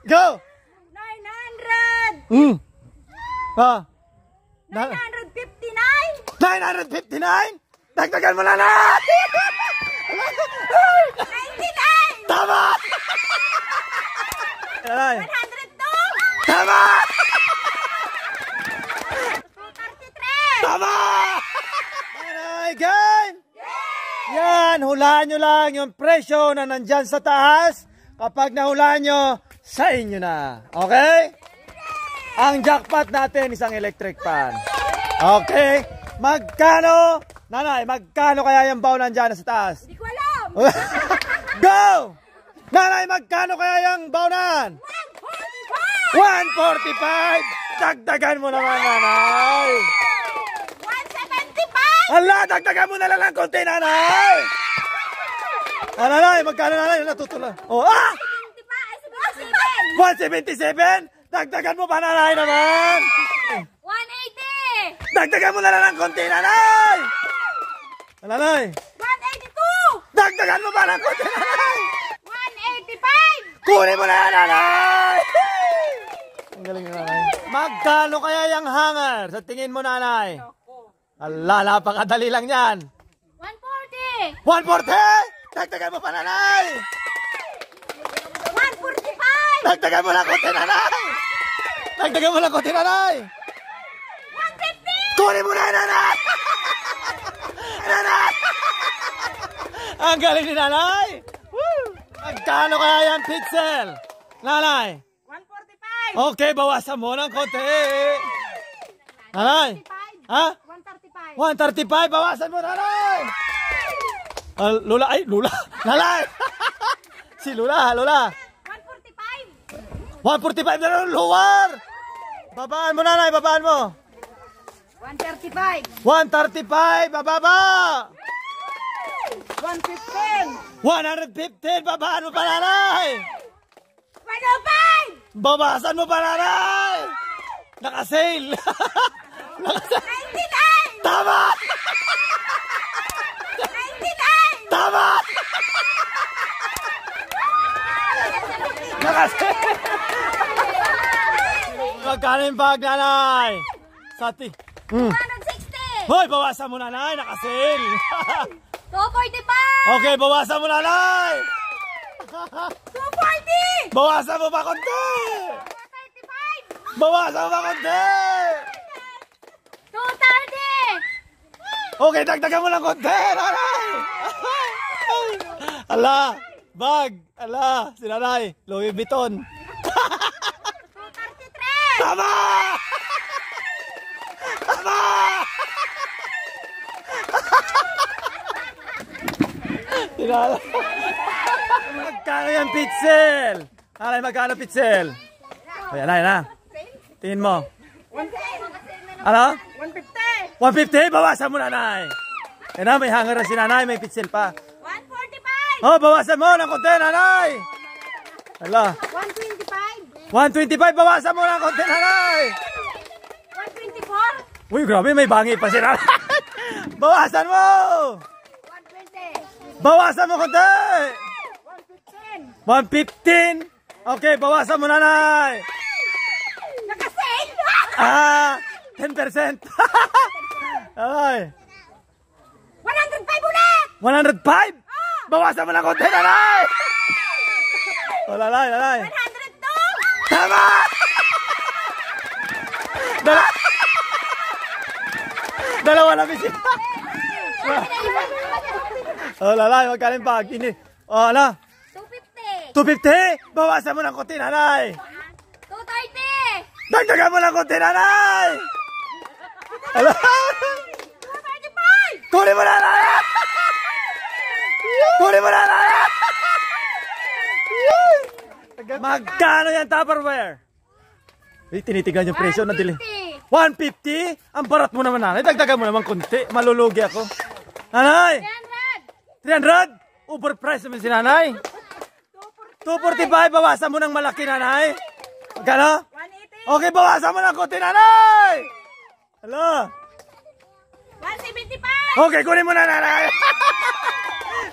Go! 900! Ah. 959! 959? Dagdagan mo na na! 99! Tama! Nanay. 102! Tama! 233! Tama! Nanay, game! Yan, hulaan nyo lang yung presyo na nandyan sa taas. Kapag nahulaan nyo, sa inyo na. Okay? Ang jackpot natin, isang electric fan. Okay? Magkano? Nanay, magkano kaya yung bowl nandyan sa taas? Hindi ko alam! Go! Nanay, magkano kaya yung bownan? 145! Dagdagan mo naman, nanay! 175! Hala, dagdagan mo na lang ng konti, nanay! Ah, nanay, magkano, nanay? Natutula. Oh, ah! 177? Dagdagan mo pa, nanay naman! 180! Dagdagan mo na lang ng konti, nanay! Ah, nanay! 182! Dagdagan mo pa ng konti, nanay! 185! Kunin mo na, nanay! Ang galing na, nanay. Magkano kaya yung hanger? Sa tingin mo, nanay? Ala, napakadali lang yan. 140! 140! Dagdagan mo pa, nanay! 145! Dagdagan mo lang konti, nanay! Dagdagan mo lang konti, nanay! 150! Kunin mo na, nanay! Nanay! Ang galing ni nanay! Woo! Magkano kaya yan, pixel? Nanay? 145! Okay, bawasan mo ng konti. Nanay? Ha? 135! 135, bawasan mo, nanay! Lula, ay, Lula! Nanay! Si Lula, Lula! 145! 145 na lang, luwar! Babaan mo, nanay, babaan mo! 135! 135, bababa! 115! 115, babaan mo pa, nanay! 105! Babasan mo pa, nanay! Naka-sale! Naka-sale! 99! Tama! 99! Tama! Naka-sale! Magkano yung bag, nanay? Sati. 160! Hoy, bawasan mo, nanay! Naka-sale! 245! Okay, bawasan mo, nanay! 240! Bawasan mo pa konti! 235! Bawasan mo pa konti! 230! Okay, dagdagan mo lang konti, nanay! Ala, bag! Ala, si nanay, Louis Vuitton. 233! Tama! Tama! Sinala. Magkano yan, pixel? Nanay, magkano pixel? O, yan na. Tingin mo. Ano? 150! 150? Bawasan mo, nanay. Yan na, may hanger na si nanay, may pixel pa. 145! Oh, bawasan mo ng konti, nanay. Ala. 125! 125, bawasan mo ng konti, nanay. 124! Uy, grabe, may bangi pa si nanay. Bawasan mo. 120! Bawasan mo konti. 115! 115. Okay, bawasan mo, nanay. Nakasale! 10%. Ay. 105 ulit! 105? Bawasan mo ng konti, nanay. Oh, lalay, lalay. 102! Tama! Dalawa na bisin. Oh, lalay, magkaling bag. Oh, ala. 250! 250? Bawasan mo ng konti, nanay. 230! Dagdagan mo ng konti, nanay. Ala. 235! Kunin mo na, nanay. Kunin mo na, nanay. Magkano yan, Tupperware? Eh, tinitigan yung presyo na dili. 150? Ang barat mo naman, nanay. Dagdagan mo naman konti. Malulugi ako. Nanay! 300! 300? Overpriced naman si nanay. 245, bawasan mo ng malaki, nanay. Magkano? 180! Okay, bawasan mo ng konti, nanay. Hello? 175! Okay, kunin mo na, nanay.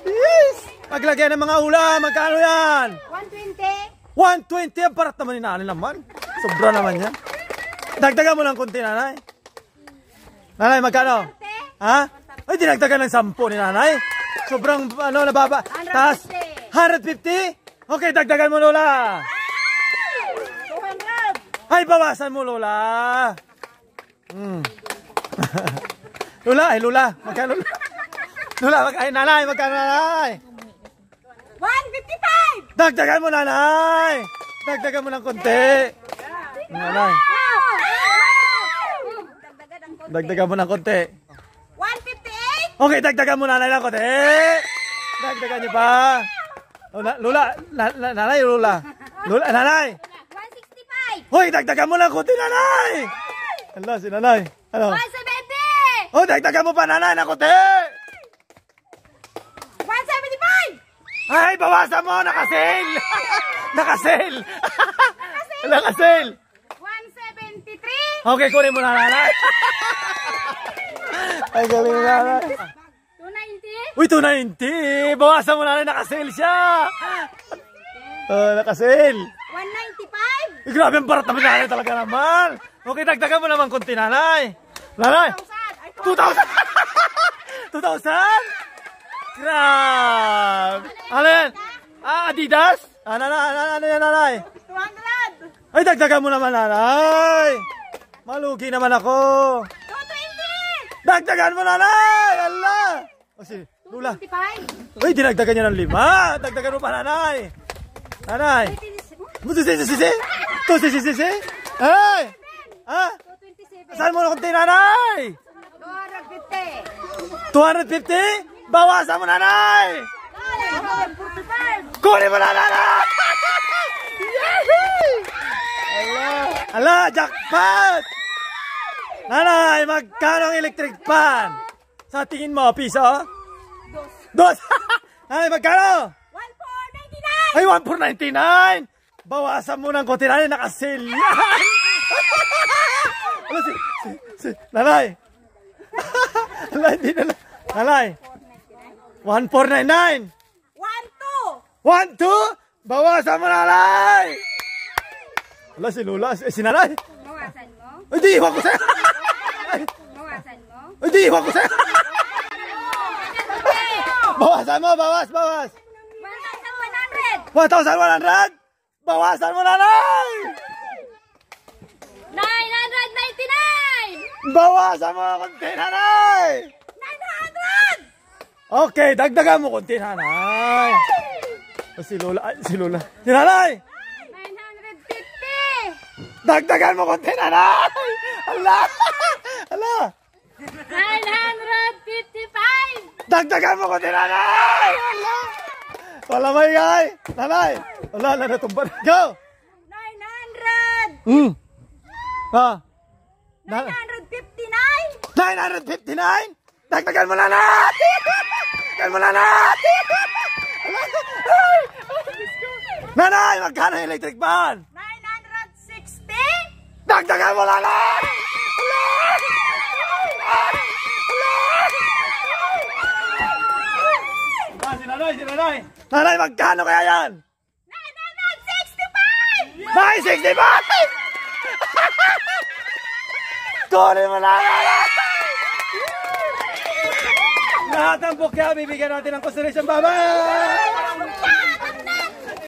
Yes! Paglagyan ng mga ulam, magkano yan? 120! 120 ang parat naman ni nanay naman. Sobra naman yan. Dagdagan mo lang konti, nanay. Nanay, magkano? Ha? Ay, dinagdagan ng 10 ni nanay. Sobrang, nababa. Taas, 150? Okay, dagdagan mo, Lola. 200. Ay, bawasan mo, Lola. Lola, magkano? Lola, nanay, magkano, nanay? 155. Dagdagan mo, nanay. Dagdagan mo ng konti. Nanay, dagdagan mo ng konti. 158. Okay, dagdagan mo, nanay, ng konti. Dagdagan niyo pa. Lola, nanay, Lola. Lola, nanay. 165. Hoy, dagdagan mo ng konti, nanay. Hala, si nanay. Ano? 170. Oh, dagdagan mo pa, nanay, ng konti. 175. Ay, bawasan mo, nakasale. Nakasale. Nakasale. 173. Okay, kunin mo na, nanay. Ay, gawin mo, nanay. 290. Uy, 290. Bawasan mo, nanay, nakasale siya. Oh, nakasale. 195. Grabe ang parat naman, nanay, talaga naman. Okay, dagdagan mo naman konti, nanay. Nanay. 2,000. 2,000? Grabe. Ano yan? Adidas? Ano yan, nanay? 200. Ay, dagdagan mo naman, nanay. Malugi naman ako. 220. Dagdagan mo, nanay. Allah. O, si Lula. 225. Uy, dinagdagan niya ng 5. Dagdagan mo pa, nanay. Nanay. Sisi. Ay. Ha? 227. Saan mo na konti, nanay? 250. 250? Bawasan mo, nanay. 245. Kunin mo na, nanay. Yehey! Ala, jackpot! Nanay, magkano ang electric fan? Sa tingin mo, piso? Dos. Nanay, magkano? 1499. Ay, 1,499! Bawasan mo ng konti, nanay, nakasale yan! Ala, nanay! Ala, hindi na lang. Nanay! 1,499! 1, 2! Bawasan mo, nanay! Ala, si Lula, si nanay! Bawasan mo. Ay, di, iwan ko sa'yo! Bawasan mo. Ay, di, iwan ko sa'yo! Bawasan mo, bawas! 1,100. 1,100! Bawasan mo, nanay! 999. Bawasan mo konti, nanay! 900. Okay, dagdagan mo konti, nanay! Si Lola, si nanay! 950. Dagdagan mo konti, nanay! Ala! Ala! 955. Dagdagan mo konti, nanay! Ala! Wala maingay! Nanay! Wala, natumba na. Go! 900. Ha? 959. 959? Dagdagan mo, nanay! Dagdagan mo, nanay! Nanay, magkano yung electric fan? 960. Dagdagan mo, nanay! Si nanay! Nanay, magkano kaya yan? 965. 965! Kunin mo, nanay! Lahat ng bukya, bibigyan natin ng consideration. Bye-bye!